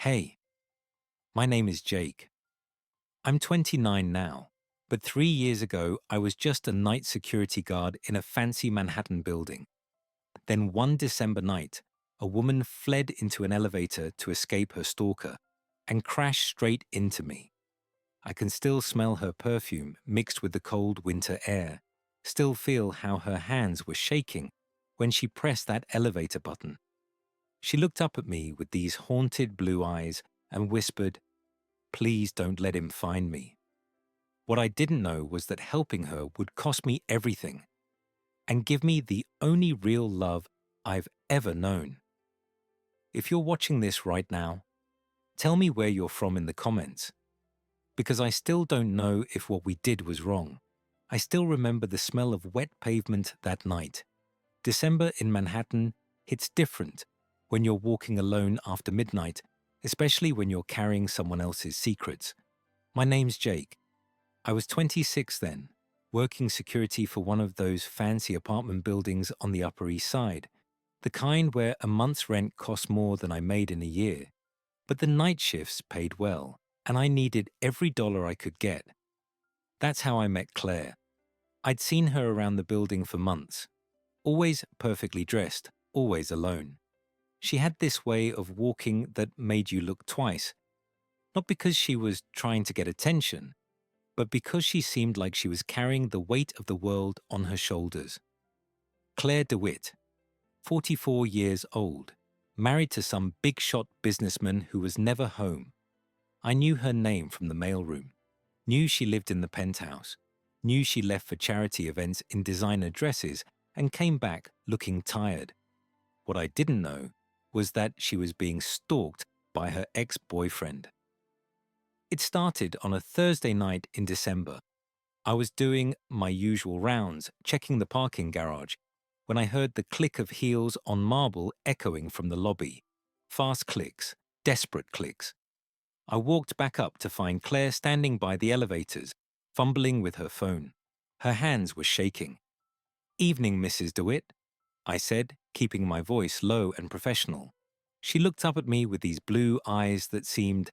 Hey, my name is Jake. I'm 29 now, but 3 years ago I was just a night security guard in a fancy Manhattan building. Then one December night, a woman fled into an elevator to escape her stalker and crashed straight into me. I can still smell her perfume mixed with the cold winter air, still feel how her hands were shaking when she pressed that elevator button. She looked up at me with these haunted blue eyes and whispered, "Please don't let him find me." What I didn't know was that helping her would cost me everything and give me the only real love I've ever known. If you're watching this right now, tell me where you're from in the comments, because I still don't know if what we did was wrong. I still remember the smell of wet pavement that night. December in Manhattan hits different when you're walking alone after midnight, especially when you're carrying someone else's secrets. My name's Jake. I was 26 then, working security for one of those fancy apartment buildings on the Upper East Side, the kind where a month's rent cost more than I made in a year. But the night shifts paid well, and I needed every dollar I could get. That's how I met Claire. I'd seen her around the building for months, always perfectly dressed, always alone. She had this way of walking that made you look twice, not because she was trying to get attention, but because she seemed like she was carrying the weight of the world on her shoulders. Claire DeWitt, 44 years old, married to some big-shot businessman who was never home. I knew her name from the mailroom, knew she lived in the penthouse, knew she left for charity events in designer dresses and came back looking tired. What I didn't know was that she was being stalked by her ex-boyfriend. It started on a Thursday night in December. I was doing my usual rounds, checking the parking garage, when I heard the click of heels on marble echoing from the lobby. Fast clicks, desperate clicks. I walked back up to find Claire standing by the elevators, fumbling with her phone. Her hands were shaking. "Evening, Mrs. DeWitt," I said, keeping my voice low and professional. She looked up at me with these blue eyes that seemed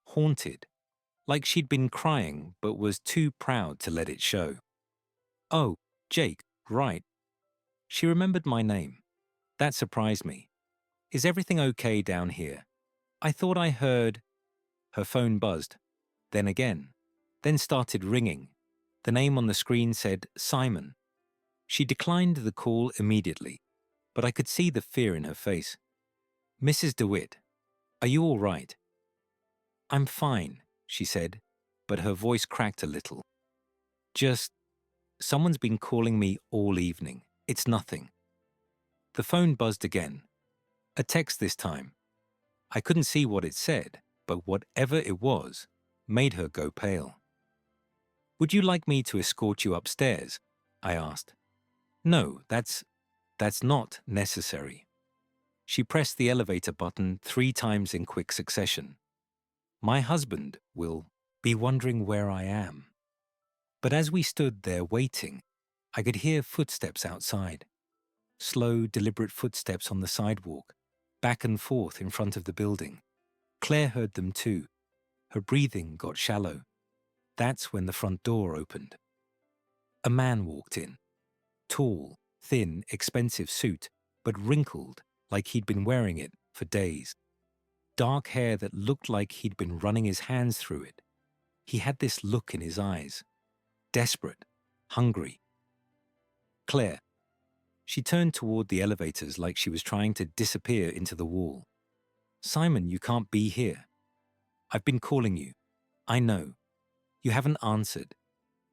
haunted, like she'd been crying but was too proud to let it show. "Oh, Jake, right." She remembered my name. That surprised me. "Is everything okay down here? I thought I heard—" Her phone buzzed, then again, then started ringing. The name on the screen said Simon. She declined the call immediately, but I could see the fear in her face. "Mrs. DeWitt, are you all right?" "I'm fine," she said, but her voice cracked a little. "Just, someone's been calling me all evening. It's nothing." The phone buzzed again. A text this time. I couldn't see what it said, but whatever it was made her go pale. "Would you like me to escort you upstairs?" I asked. "No, that's not necessary." She pressed the elevator button 3 times in quick succession. "My husband will be wondering where I am." But as we stood there waiting, I could hear footsteps outside. Slow, deliberate footsteps on the sidewalk, back and forth in front of the building. Claire heard them too. Her breathing got shallow. That's when the front door opened. A man walked in. Tall, thin, expensive suit, but wrinkled like he'd been wearing it for days. Dark hair that looked like he'd been running his hands through it. He had this look in his eyes. Desperate, hungry. "Claire." She turned toward the elevators like she was trying to disappear into the wall. "Simon, you can't be here. I've been calling you. I know. You haven't answered.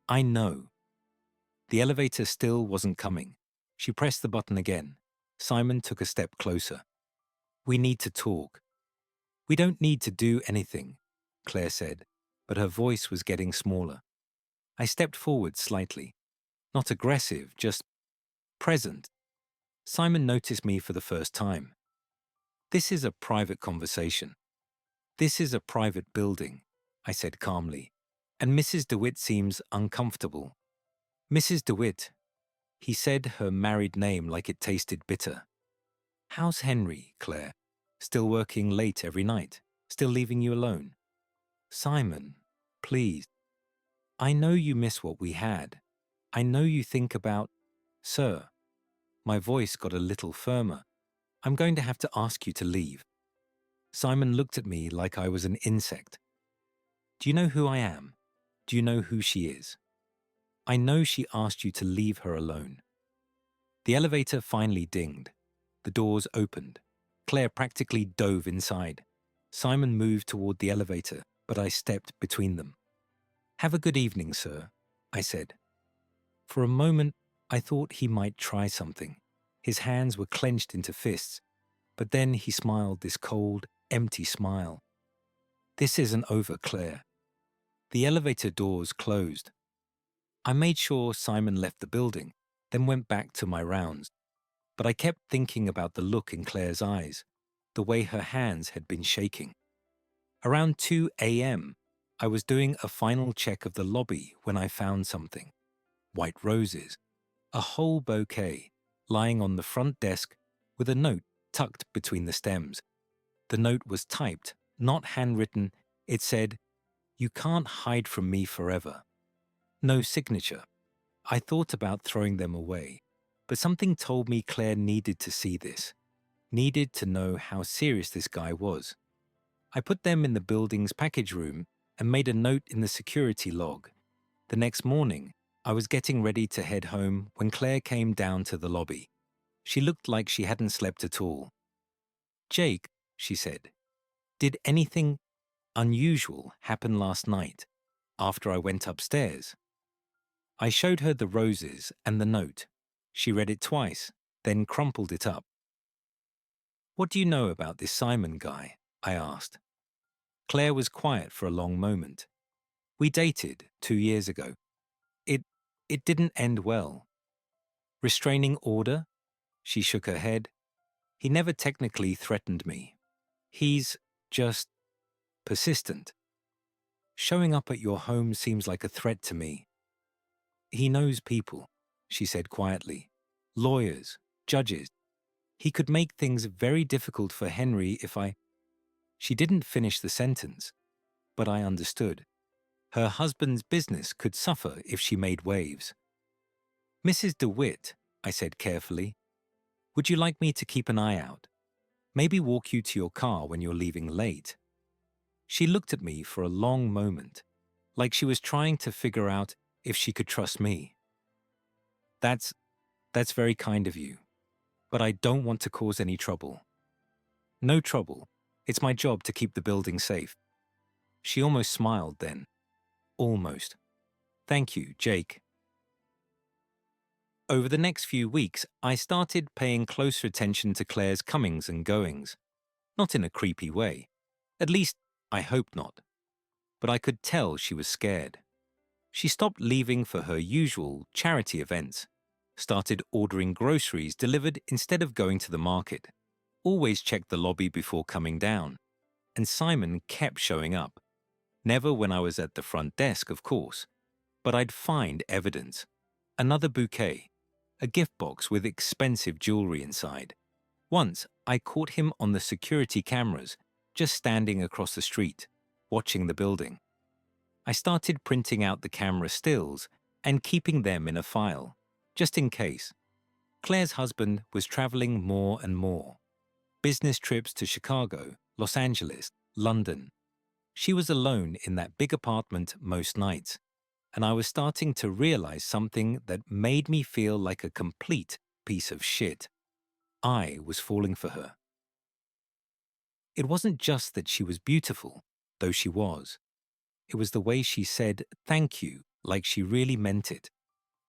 I know." The elevator still wasn't coming. She pressed the button again. Simon took a step closer. "We need to talk." "We don't need to do anything," Claire said, but her voice was getting smaller. I stepped forward slightly. Not aggressive, just present. Simon noticed me for the first time. "This is a private conversation. This is a private building," I said calmly, "and Mrs. DeWitt seems uncomfortable." "Mrs. DeWitt," he said her married name like it tasted bitter. "How's Henry, Claire? Still working late every night?" Still leaving you alone? Simon, please. I know you miss what we had. I know you think about... Sir, my voice got a little firmer. I'm going to have to ask you to leave. Simon looked at me like I was an insect. Do you know who I am? Do you know who she is? I know she asked you to leave her alone. The elevator finally dinged. The doors opened. Claire practically dove inside. Simon moved toward the elevator, but I stepped between them. Have a good evening, sir, I said. For a moment, I thought he might try something. His hands were clenched into fists, but then he smiled this cold, empty smile. This isn't over, Claire. The elevator doors closed. I made sure Simon left the building, then went back to my rounds. But I kept thinking about the look in Claire's eyes, the way her hands had been shaking. Around 2 a.m., I was doing a final check of the lobby when I found something. White roses, a whole bouquet, lying on the front desk with a note tucked between the stems. The note was typed, not handwritten. It said, "You can't hide from me forever." No signature. I thought about throwing them away, but something told me Claire needed to see this, needed to know how serious this guy was. I put them in the building's package room and made a note in the security log. The next morning, I was getting ready to head home when Claire came down to the lobby. She looked like she hadn't slept at all. "Jake," she said, "did anything unusual happen last night after I went upstairs?" I showed her the roses and the note. She read it twice, then crumpled it up. "What do you know about this Simon guy?" I asked. Claire was quiet for a long moment. "We dated 2 years ago. It didn't end well." "Restraining order?" She shook her head. "He never technically threatened me. He's just persistent. Showing up at your home seems like a threat to me." "He knows people," she said quietly. "Lawyers, judges. He could make things very difficult for Henry if I..." She didn't finish the sentence, but I understood. Her husband's business could suffer if she made waves. "Mrs. DeWitt," I said carefully, "would you like me to keep an eye out? Maybe walk you to your car when you're leaving late?" She looked at me for a long moment, like she was trying to figure out if she could trust me. That's very kind of you, but I don't want to cause any trouble." "No trouble. It's my job to keep the building safe." She almost smiled then. Almost. "Thank you, Jake." Over the next few weeks, I started paying closer attention to Claire's comings and goings. Not in a creepy way. At least, I hoped not. But I could tell she was scared. She stopped leaving for her usual charity events, started ordering groceries delivered instead of going to the market, always checked the lobby before coming down, and Simon kept showing up. Never when I was at the front desk, of course, but I'd find evidence. Another bouquet, a gift box with expensive jewelry inside. Once, I caught him on the security cameras, just standing across the street, watching the building. I started printing out the camera stills and keeping them in a file, just in case. Claire's husband was traveling more and more. Business trips to Chicago, Los Angeles, London. She was alone in that big apartment most nights, and I was starting to realize something that made me feel like a complete piece of shit. I was falling for her. It wasn't just that she was beautiful, though she was. It was the way she said thank you like she really meant it.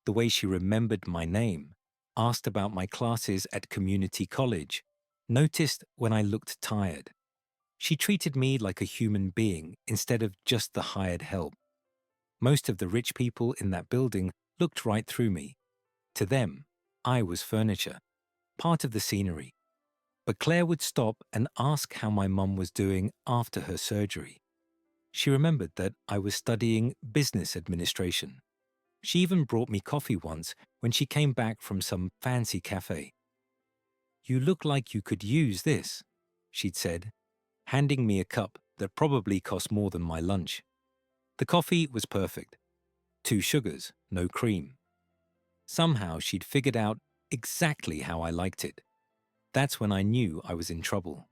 The way she remembered my name, asked about my classes at community college, noticed when I looked tired. She treated me like a human being instead of just the hired help. Most of the rich people in that building looked right through me. To them, I was furniture, part of the scenery. But Claire would stop and ask how my mum was doing after her surgery. She remembered that I was studying business administration. She even brought me coffee once when she came back from some fancy cafe. "You look like you could use this," she'd said, handing me a cup that probably cost more than my lunch. The coffee was perfect. 2 sugars, no cream. Somehow she'd figured out exactly how I liked it. That's when I knew I was in trouble.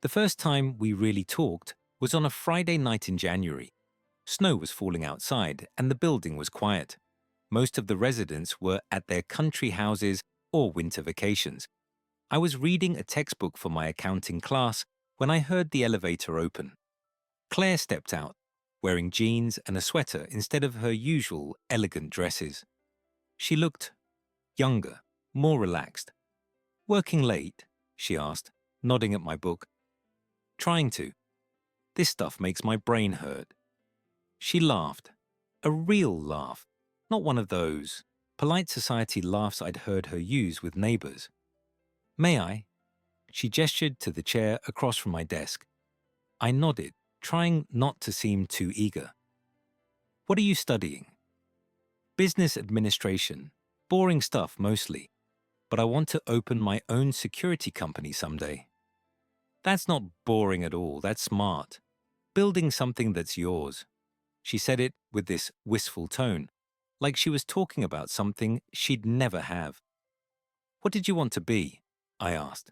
The first time we really talked was on a Friday night in January. Snow was falling outside and the building was quiet. Most of the residents were at their country houses or winter vacations. I was reading a textbook for my accounting class when I heard the elevator open. Claire stepped out, wearing jeans and a sweater instead of her usual elegant dresses. She looked younger, more relaxed. "Working late?" she asked, nodding at my book. "Trying to. This stuff makes my brain hurt." She laughed. A real laugh, not one of those polite society laughs I'd heard her use with neighbors. "May I?" She gestured to the chair across from my desk. I nodded, trying not to seem too eager. "What are you studying?" "Business administration. Boring stuff mostly. But I want to open my own security company someday." "That's not boring at all, that's smart. Building something that's yours." She said it with this wistful tone, like she was talking about something she'd never have. "What did you want to be?" I asked.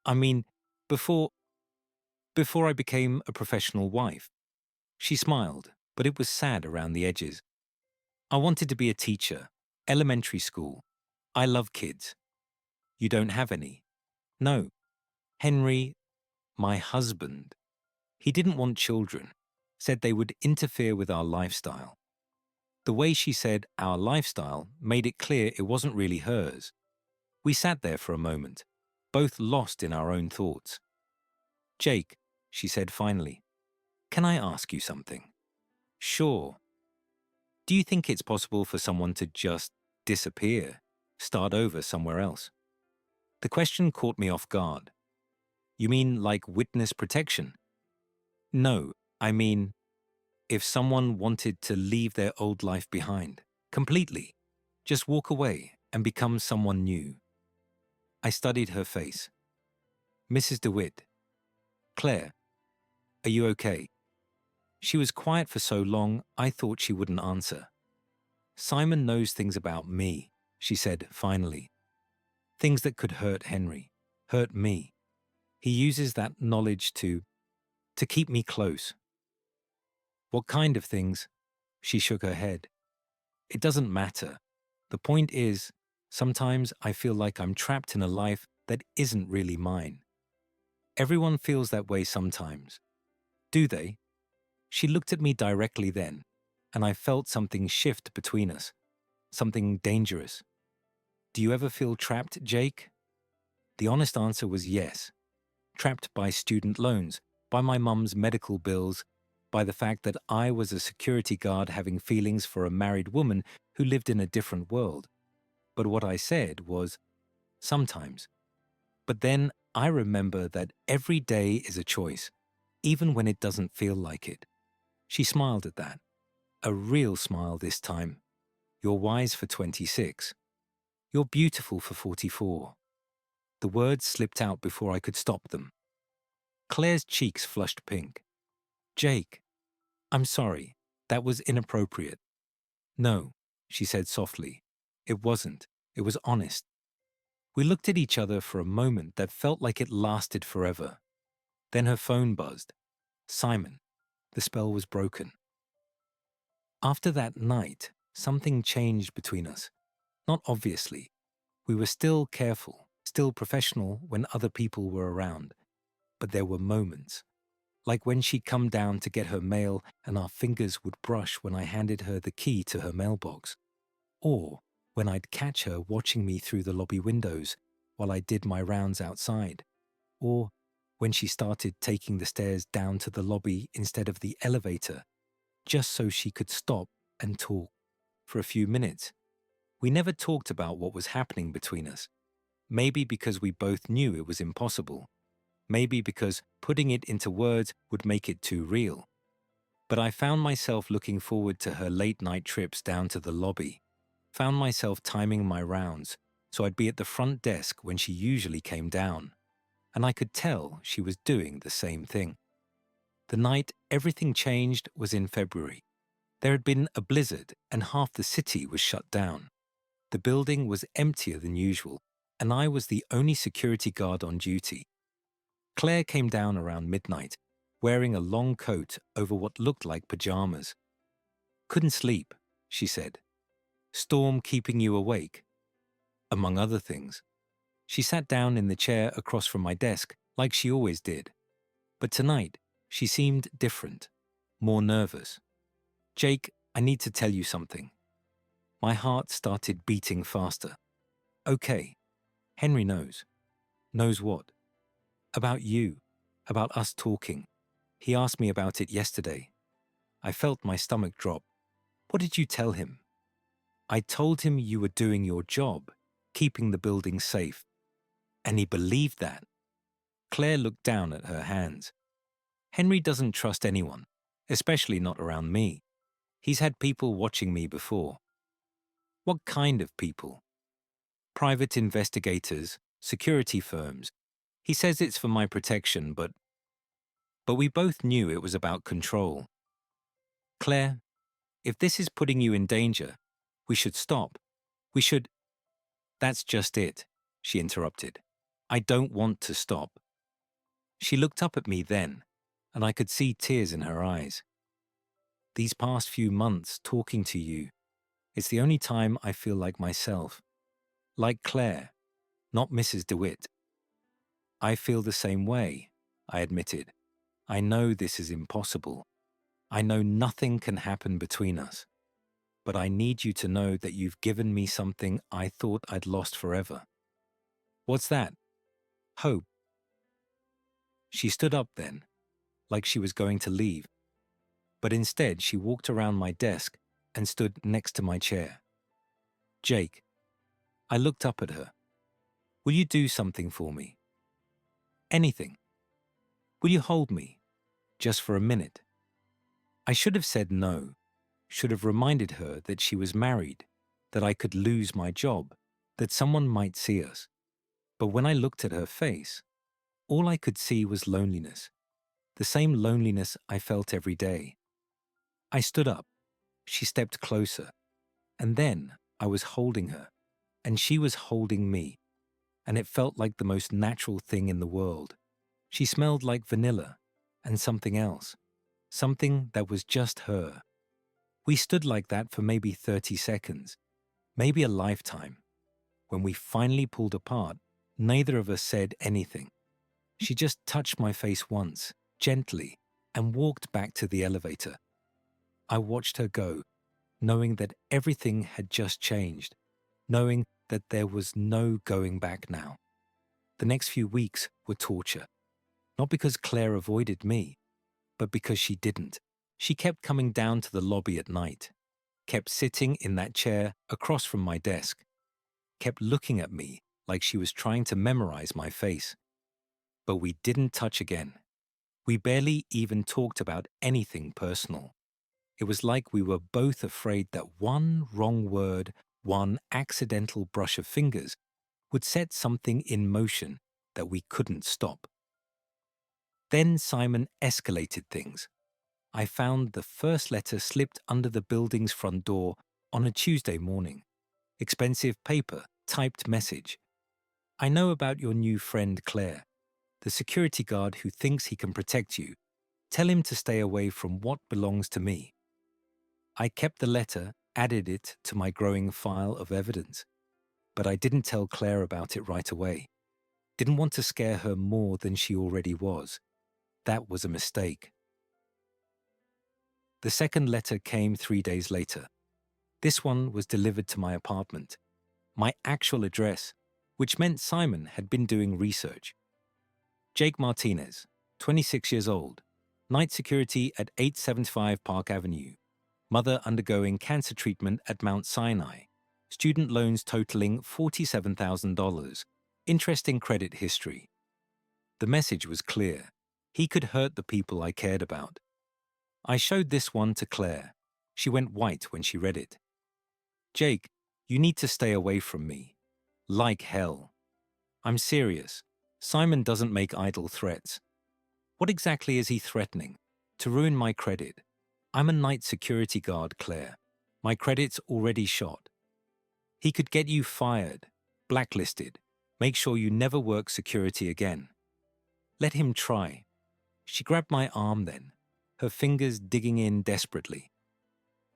"I mean, before I became a professional wife." She smiled, but it was sad around the edges. "I wanted to be a teacher, elementary school. I love kids." "You don't have any?" "No. Henry, my husband, he didn't want children, said they would interfere with our lifestyle." The way she said "our lifestyle" made it clear it wasn't really hers. We sat there for a moment, both lost in our own thoughts. "Jake," she said finally, "can I ask you something?" "Sure." "Do you think it's possible for someone to just disappear, start over somewhere else?" The question caught me off guard. "You mean like witness protection?" "No, I mean, if someone wanted to leave their old life behind, completely, just walk away and become someone new." I studied her face. "Mrs. DeWitt, Claire, are you okay?" She was quiet for so long, I thought she wouldn't answer. "Simon knows things about me," she said finally. "Things that could hurt Henry, hurt me. He uses that knowledge to keep me close." "What kind of things?" She shook her head. "It doesn't matter. The point is, sometimes I feel like I'm trapped in a life that isn't really mine." "Everyone feels that way sometimes." "Do they?" She looked at me directly then, and I felt something shift between us, something dangerous. "Do you ever feel trapped, Jake?" The honest answer was yes. Trapped by student loans, by my mum's medical bills, by the fact that I was a security guard having feelings for a married woman who lived in a different world. But what I said was, sometimes. But then I remember that every day is a choice, even when it doesn't feel like it. She smiled at that. A real smile this time. "You're wise for 26. You're beautiful for 44. The words slipped out before I could stop them. Claire's cheeks flushed pink. "Jake, I'm sorry. That was inappropriate." "No," she said softly. "It wasn't. It was honest." We looked at each other for a moment that felt like it lasted forever. Then her phone buzzed. Simon. The spell was broken. After that night, something changed between us. Not obviously. We were still careful, still professional when other people were around. But there were moments. Like when she'd come down to get her mail and our fingers would brush when I handed her the key to her mailbox. Or when I'd catch her watching me through the lobby windows while I did my rounds outside. Or when she started taking the stairs down to the lobby instead of the elevator, just so she could stop and talk. For a few minutes, we never talked about what was happening between us. Maybe because we both knew it was impossible. Maybe because putting it into words would make it too real. But I found myself looking forward to her late-night trips down to the lobby. Found myself timing my rounds, so I'd be at the front desk when she usually came down. and I could tell she was doing the same thing. The night everything changed was in February. There had been a blizzard and half the city was shut down. The building was emptier than usual, and I was the only security guard on duty. Claire came down around midnight, wearing a long coat over what looked like pajamas. "Couldn't sleep," she said. "Storm keeping you awake?" Among other things. She sat down in the chair across from my desk, like she always did. But tonight, she seemed different, more nervous. "Jake, I need to tell you something." My heart started beating faster. "Okay, Henry knows." "Knows what?" "About you, about us talking. He asked me about it yesterday." I felt my stomach drop. "What did you tell him?" "I told him you were doing your job, keeping the building safe. And he believed that." Claire looked down at her hands. "Henry doesn't trust anyone, especially not around me. He's had people watching me before." "What kind of people?" "Private investigators, security firms. He says it's for my protection, but we both knew it was about control." "Claire, if this is putting you in danger, we should stop. We should—" "That's just it," she interrupted. "I don't want to stop." She looked up at me then, and I could see tears in her eyes. "These past few months talking to you, it's the only time I feel like myself. Like Claire, not Mrs. DeWitt." "I feel the same way," I admitted. "I know this is impossible. I know nothing can happen between us. But I need you to know that you've given me something I thought I'd lost forever." "What's that?" "Hope." She stood up then, like she was going to leave. But instead she walked around my desk and stood next to my chair. "Jake." I looked up at her. "Will you do something for me?" "Anything." "Will you hold me? Just for a minute?" I should have said no, should have reminded her that she was married, that I could lose my job, that someone might see us. But when I looked at her face, all I could see was loneliness, the same loneliness I felt every day. I stood up. She stepped closer. And then I was holding her, and she was holding me, and it felt like the most natural thing in the world. She smelled like vanilla and something else, something that was just her. We stood like that for maybe 30 seconds, maybe a lifetime. When we finally pulled apart, neither of us said anything. She just touched my face once, gently, and walked back to the elevator. I watched her go, knowing that everything had just changed, knowing that there was no going back now. The next few weeks were torture, not because Claire avoided me, but because she didn't. She kept coming down to the lobby at night, kept sitting in that chair across from my desk, kept looking at me like she was trying to memorize my face. But we didn't touch again. We barely even talked about anything personal. It was like we were both afraid that one wrong word, one accidental brush of fingers, would set something in motion that we couldn't stop. Then Simon escalated things. I found the first letter slipped under the building's front door on a Tuesday morning. Expensive paper, typed message. "I know about your new friend Claire, the security guard who thinks he can protect you. Tell him to stay away from what belongs to me." I kept the letter, added it to my growing file of evidence. But I didn't tell Claire about it right away. Didn't want to scare her more than she already was. That was a mistake. The second letter came 3 days later. This one was delivered to my apartment, my actual address, which meant Simon had been doing research. "Jake Martinez, 26 years old, night security at 875 Park Avenue. Mother undergoing cancer treatment at Mount Sinai. Student loans totaling $47,000. Interesting credit history." The message was clear. He could hurt the people I cared about. I showed this one to Claire. She went white when she read it. "Jake, you need to stay away from me. Like hell. I'm serious. Simon doesn't make idle threats. What exactly is he threatening? To ruin my credit. I'm a night security guard, Claire. My credit's already shot. He could get you fired, blacklisted, make sure you never work security again. Let him try. She grabbed my arm then, her fingers digging in desperately.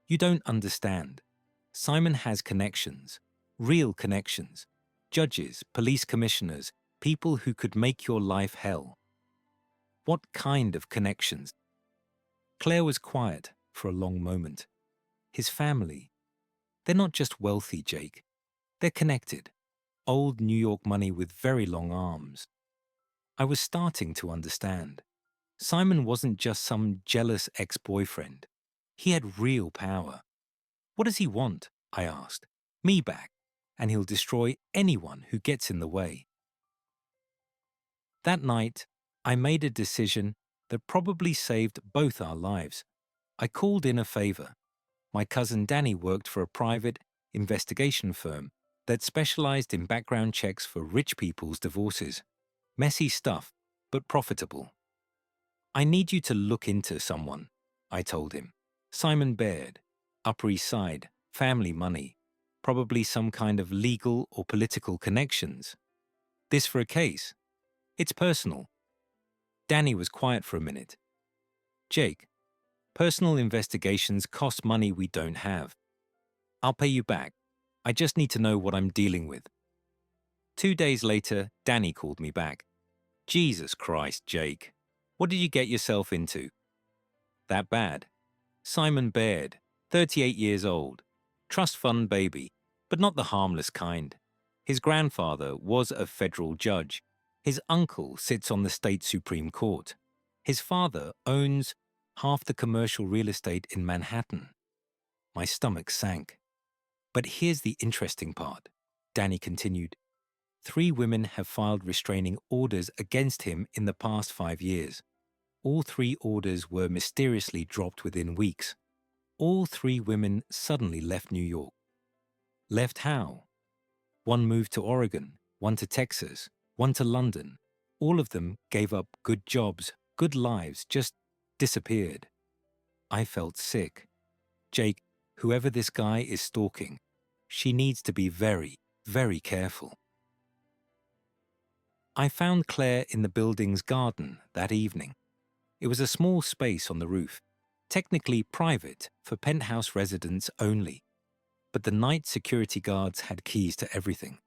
You don't understand. Simon has connections, real connections. Judges, police commissioners, people who could make your life hell. What kind of connections? Claire was quiet for a long moment. His family. They're not just wealthy, Jake. They're connected. Old New York money with very long arms. I was starting to understand. Simon wasn't just some jealous ex-boyfriend. He had real power. What does he want? I asked. Me back, and he'll destroy anyone who gets in the way. That night, I made a decision that probably saved both our lives. I called in a favor. My cousin Danny worked for a private investigation firm that specialized in background checks for rich people's divorces. Messy stuff, but profitable. I need you to look into someone, I told him. Simon Baird, Upper East Side, family money, probably some kind of legal or political connections. This for a case. It's personal. Danny was quiet for a minute. Jake, personal investigations cost money we don't have. I'll pay you back. I just need to know what I'm dealing with. 2 days later, Danny called me back. Jesus Christ, Jake. What did you get yourself into? That bad. Simon Baird, 38 years old. Trust fund baby, but not the harmless kind. His grandfather was a federal judge. His uncle sits on the state Supreme Court. His father owns half the commercial real estate in Manhattan. My stomach sank. But here's the interesting part, Danny continued. 3 women have filed restraining orders against him in the past 5 years. All 3 orders were mysteriously dropped within weeks. All 3 women suddenly left New York. Left how? One moved to Oregon, one to Texas, one to London. All of them gave up good jobs, good lives, just disappeared. I felt sick. Jake, whoever this guy is stalking, she needs to be very, very careful. I found Claire in the building's garden that evening. It was a small space on the roof, technically private for penthouse residents only, but the night security guards had keys to everything.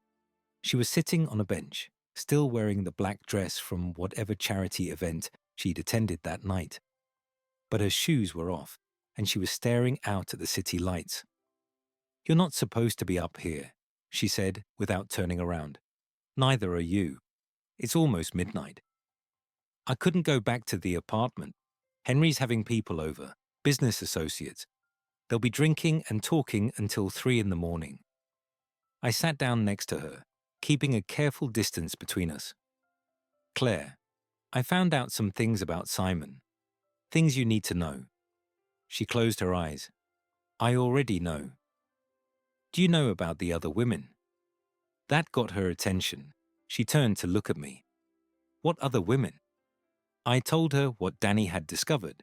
She was sitting on a bench, still wearing the black dress from whatever charity event she'd attended that night. But her shoes were off, and she was staring out at the city lights. You're not supposed to be up here, she said without turning around. Neither are you. It's almost midnight. I couldn't go back to the apartment. Henry's having people over, business associates. They'll be drinking and talking until 3 in the morning. I sat down next to her, keeping a careful distance between us. Claire, I found out some things about Simon. Things you need to know. She closed her eyes. I already know. Do you know about the other women? That got her attention. She turned to look at me. What other women? I told her what Danny had discovered.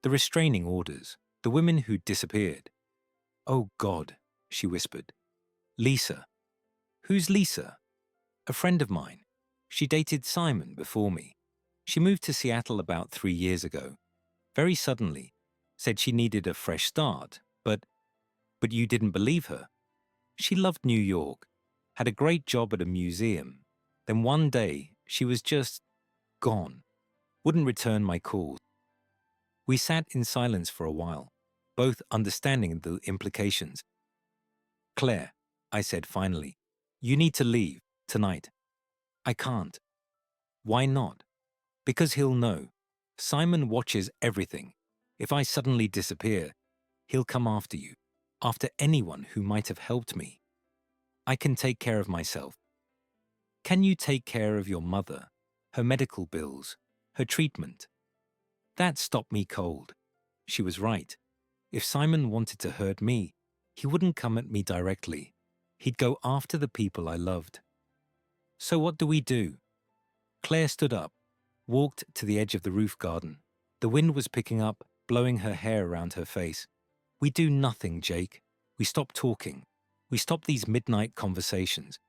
The restraining orders. The women who'd disappeared. Oh God, she whispered. Lisa. Who's Lisa? A friend of mine. She dated Simon before me. She moved to Seattle about 3 years ago. Very suddenly. Said she needed a fresh start, but you didn't believe her. She loved New York, had a great job at a museum. Then one day, she was just gone. Wouldn't return my calls. We sat in silence for a while, both understanding the implications. Claire, I said finally, you need to leave tonight. I can't. Why not? Because he'll know. Simon watches everything. If I suddenly disappear, he'll come after you, after anyone who might have helped me. I can take care of myself. Can you take care of your mother, her medical bills, her treatment? That stopped me cold. She was right. If Simon wanted to hurt me, he wouldn't come at me directly. He'd go after the people I loved. So what do we do? Claire stood up, walked to the edge of the roof garden. The wind was picking up, blowing her hair around her face. We do nothing, Jake. We stop talking. We stop these midnight conversations.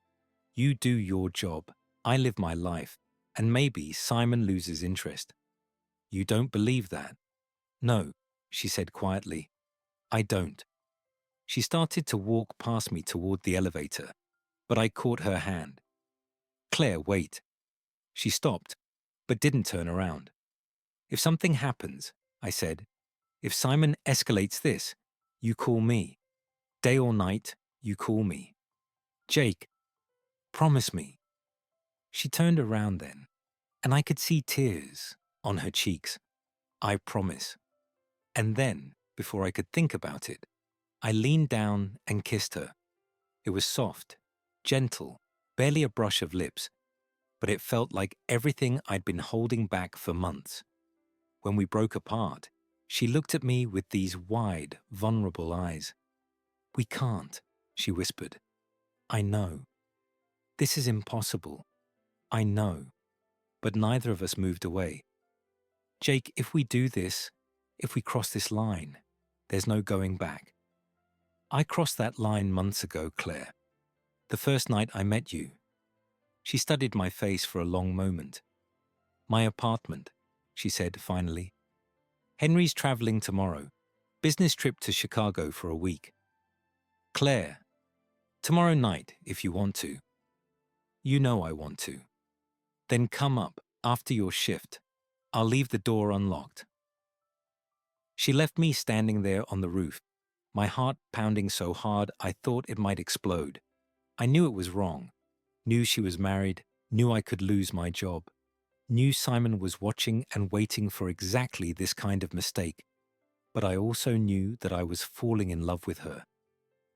You do your job. I live my life. And maybe Simon loses interest. You don't believe that? No, she said quietly. I don't. She started to walk past me toward the elevator, but I caught her hand. Claire, wait. She stopped, but didn't turn around. If something happens, I said, if Simon escalates this, you call me. Day or night, you call me. Jake, promise me. She turned around then, and I could see tears on her cheeks. I promise. And then, before I could think about it, I leaned down and kissed her. It was soft, gentle, barely a brush of lips, but it felt like everything I'd been holding back for months. When we broke apart, she looked at me with these wide, vulnerable eyes. We can't, she whispered. I know. This is impossible. I know. But neither of us moved away. Jake, if we do this, if we cross this line, there's no going back. I crossed that line months ago, Claire. The first night I met you. She studied my face for a long moment. My apartment, she said finally. Henry's traveling tomorrow. Business trip to Chicago for a week. Claire, tomorrow night if you want to. You know I want to. Then come up after your shift. I'll leave the door unlocked. She left me standing there on the roof, my heart pounding so hard I thought it might explode. I knew it was wrong, knew she was married, knew I could lose my job, knew Simon was watching and waiting for exactly this kind of mistake. But I also knew that I was falling in love with her,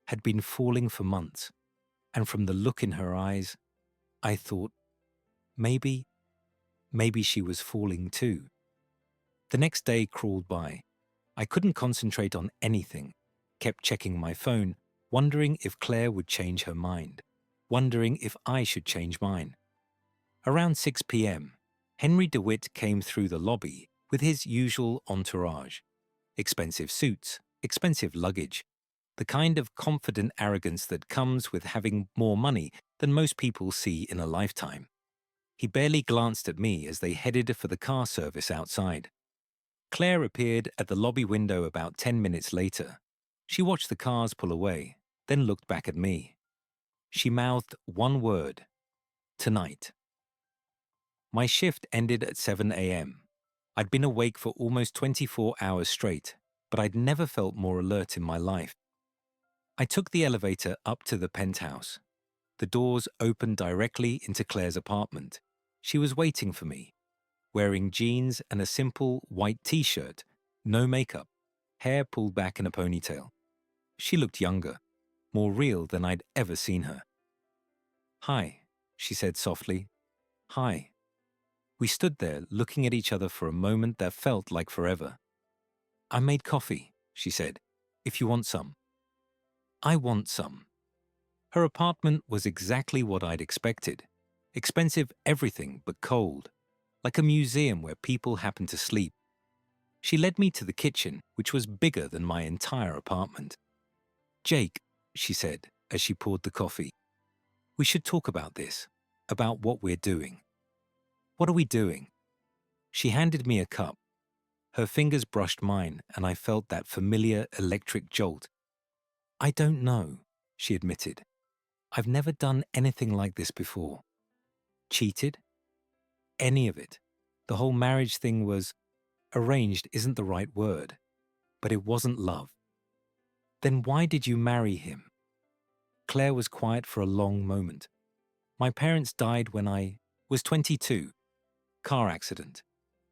had been falling for months, and from the look in her eyes, I thought, maybe she was falling too. The next day crawled by. I couldn't concentrate on anything, kept checking my phone, wondering if Claire would change her mind, wondering if I should change mine. Around 6 p.m., Henry DeWitt came through the lobby with his usual entourage. Expensive suits, expensive luggage, the kind of confident arrogance that comes with having more money than most people see in a lifetime. He barely glanced at me as they headed for the car service outside. Claire appeared at the lobby window about 10 minutes later. She watched the cars pull away, then looked back at me. She mouthed one word, tonight. My shift ended at 7 a.m. I'd been awake for almost 24 hours straight, but I'd never felt more alert in my life. I took the elevator up to the penthouse. The doors opened directly into Claire's apartment. She was waiting for me, wearing jeans and a simple white t-shirt, no makeup, hair pulled back in a ponytail. She looked younger, more real than I'd ever seen her. Hi, she said softly. Hi. We stood there looking at each other for a moment that felt like forever. I made coffee, she said, if you want some. I want some. Her apartment was exactly what I'd expected. Expensive everything but cold, like a museum where people happen to sleep. She led me to the kitchen, which was bigger than my entire apartment. Jake, she said as she poured the coffee, we should talk about this, about what we're doing. What are we doing? She handed me a cup. Her fingers brushed mine, and I felt that familiar electric jolt. I don't know, she admitted. I've never done anything like this before. Cheated? Any of it. The whole marriage thing was, arranged isn't the right word, but it wasn't love. Then why did you marry him? Claire was quiet for a long moment. My parents died when I was 22. Car accident.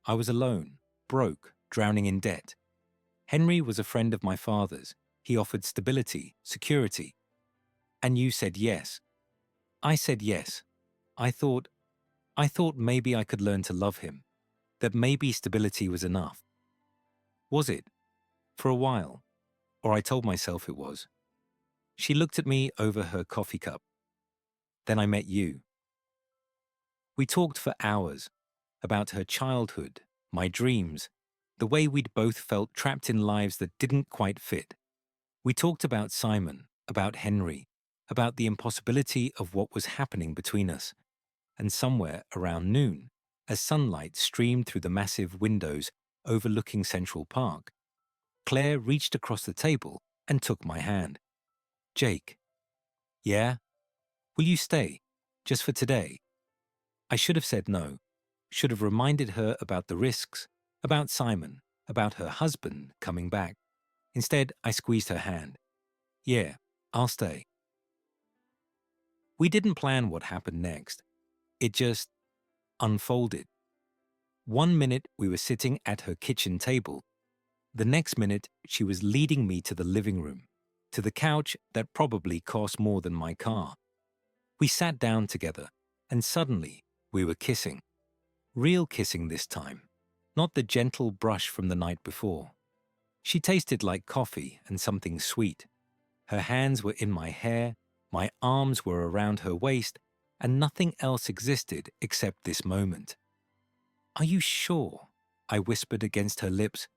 I was alone, broke, drowning in debt. Henry was a friend of my father's. He offered stability, security. And you said yes. I said yes. I thought maybe I could learn to love him, that maybe stability was enough. Was it? For a while. Or I told myself it was. She looked at me over her coffee cup. Then I met you. We talked for hours about her childhood, my dreams, the way we'd both felt trapped in lives that didn't quite fit. We talked about Simon, about Henry, about the impossibility of what was happening between us. And somewhere around noon, as sunlight streamed through the massive windows overlooking Central Park, Claire reached across the table and took my hand. Jake, yeah? Will you stay? Just for today? I should have said no. Should have reminded her about the risks, about Simon, about her husband coming back. Instead, I squeezed her hand. Yeah, I'll stay. We didn't plan what happened next. It just unfolded. One minute we were sitting at her kitchen table. The next minute she was leading me to the living room, to the couch that probably cost more than my car. We sat down together, and suddenly we were kissing. Real kissing this time, not the gentle brush from the night before. She tasted like coffee and something sweet. Her hands were in my hair, my arms were around her waist, and nothing else existed except this moment. Are you sure? I whispered against her lips.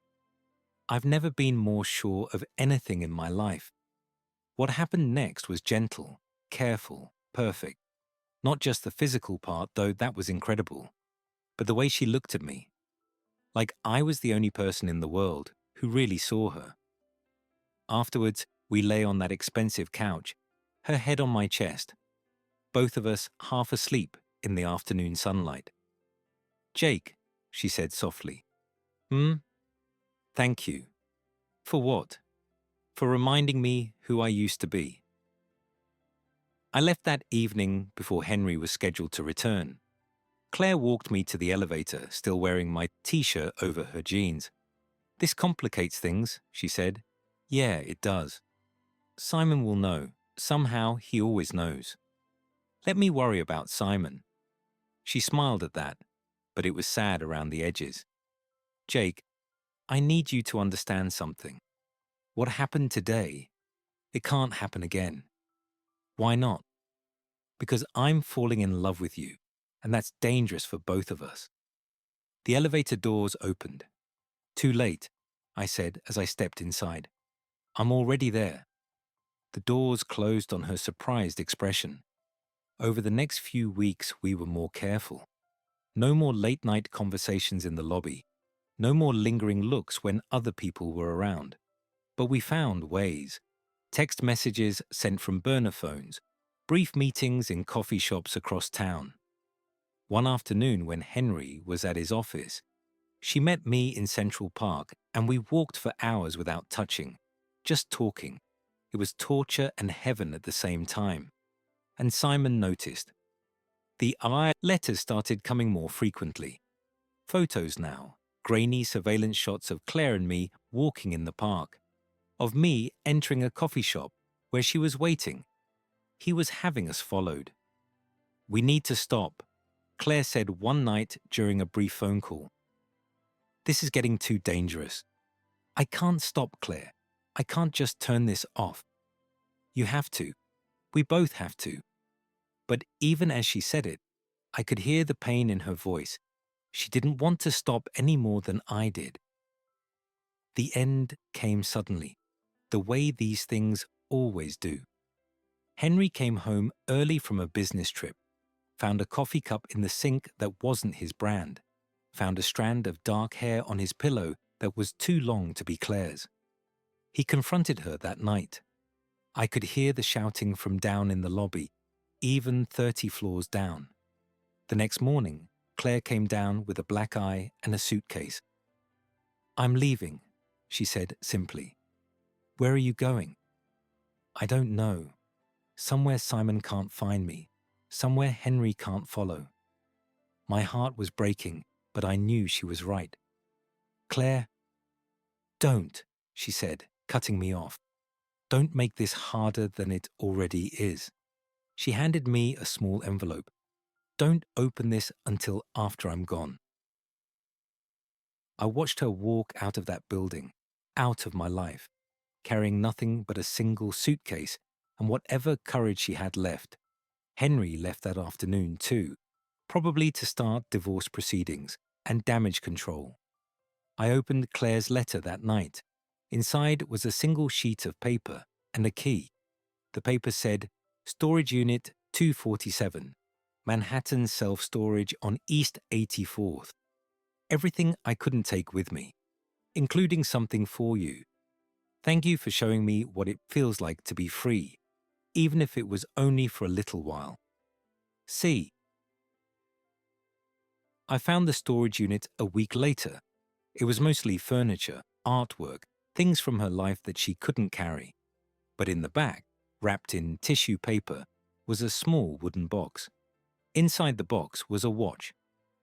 I've never been more sure of anything in my life. What happened next was gentle, careful, perfect. Not just the physical part, though that was incredible, but the way she looked at me. Like I was the only person in the world who really saw her. Afterwards, we lay on that expensive couch, her head on my chest, both of us half asleep in the afternoon sunlight. Jake, she said softly. Thank you. For what? For reminding me who I used to be. I left that evening before Henry was scheduled to return. Claire walked me to the elevator, still wearing my t-shirt over her jeans. This complicates things, she said. Yeah, it does. Simon will know. Somehow he always knows. Let me worry about Simon. She smiled at that, but it was sad around the edges. Jake, I need you to understand something. What happened today, it can't happen again. Why not? Because I'm falling in love with you, and that's dangerous for both of us. The elevator doors opened. Too late, I said as I stepped inside. I'm already there. The doors closed on her surprised expression. Over the next few weeks, we were more careful. No more late-night conversations in the lobby. No more lingering looks when other people were around. But we found ways. Text messages sent from burner phones, brief meetings in coffee shops across town. One afternoon when Henry was at his office, she met me in Central Park and we walked for hours without touching, just talking. It was torture and heaven at the same time. And Simon noticed. The letters started coming more frequently. Photos now, grainy surveillance shots of Claire and me walking in the park, of me entering a coffee shop where she was waiting. He was having us followed. We need to stop, Claire said one night during a brief phone call. This is getting too dangerous. I can't stop, Claire. I can't just turn this off. You have to. We both have to. But even as she said it, I could hear the pain in her voice. She didn't want to stop any more than I did. The end came suddenly, the way these things always do. Henry came home early from a business trip, found a coffee cup in the sink that wasn't his brand, found a strand of dark hair on his pillow that was too long to be Claire's. He confronted her that night. I could hear the shouting from down in the lobby, even 30 floors down. The next morning, Claire came down with a black eye and a suitcase. I'm leaving, she said simply. Where are you going? I don't know. Somewhere Simon can't find me. Somewhere Henry can't follow. My heart was breaking, but I knew she was right. Claire, don't, she said, cutting me off. Don't make this harder than it already is. She handed me a small envelope. Don't open this until after I'm gone. I watched her walk out of that building, out of my life, carrying nothing but a single suitcase and whatever courage she had left. Henry left that afternoon too. probably to start divorce proceedings and damage control. I opened Claire's letter that night. Inside was a single sheet of paper and a key. The paper said, Storage Unit 247, Manhattan Self-Storage on East 84th. Everything I couldn't take with me, including something for you. Thank you for showing me what it feels like to be free, even if it was only for a little while. C. I found the storage unit a week later. It was mostly furniture, artwork, things from her life that she couldn't carry. But in the back, wrapped in tissue paper, was a small wooden box. Inside the box was a watch.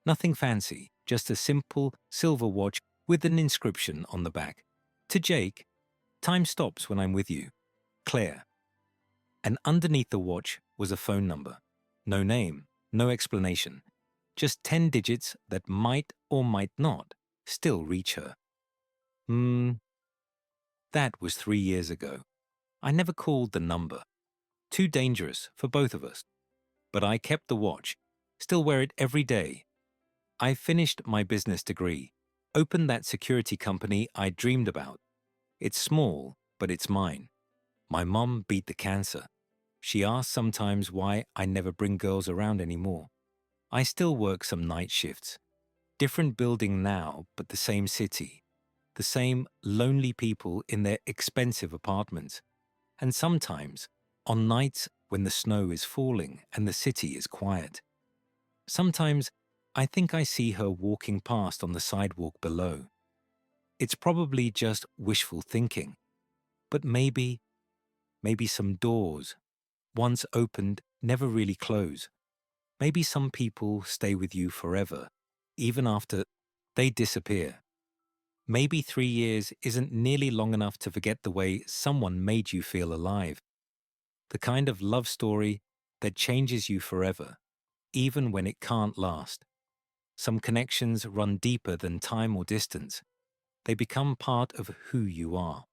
Nothing fancy, just a simple silver watch with an inscription on the back. To Jake, time stops when I'm with you. Claire. And underneath the watch was a phone number. No name, no explanation. Just 10 digits that might or might not still reach her. That was 3 years ago. I never called the number. Too dangerous for both of us. But I kept the watch, still wear it every day. I finished my business degree, opened that security company I dreamed about. It's small, but it's mine. My mom beat the cancer. She asks sometimes why I never bring girls around anymore. I still work some night shifts. Different building now, but the same city. The same lonely people in their expensive apartments. And sometimes, on nights when the snow is falling and the city is quiet. Sometimes, I think I see her walking past on the sidewalk below. It's probably just wishful thinking. But maybe some doors, once opened, never really close. Maybe some people stay with you forever, even after they disappear. Maybe 3 years isn't nearly long enough to forget the way someone made you feel alive. The kind of love story that changes you forever, even when it can't last. Some connections run deeper than time or distance. They become part of who you are.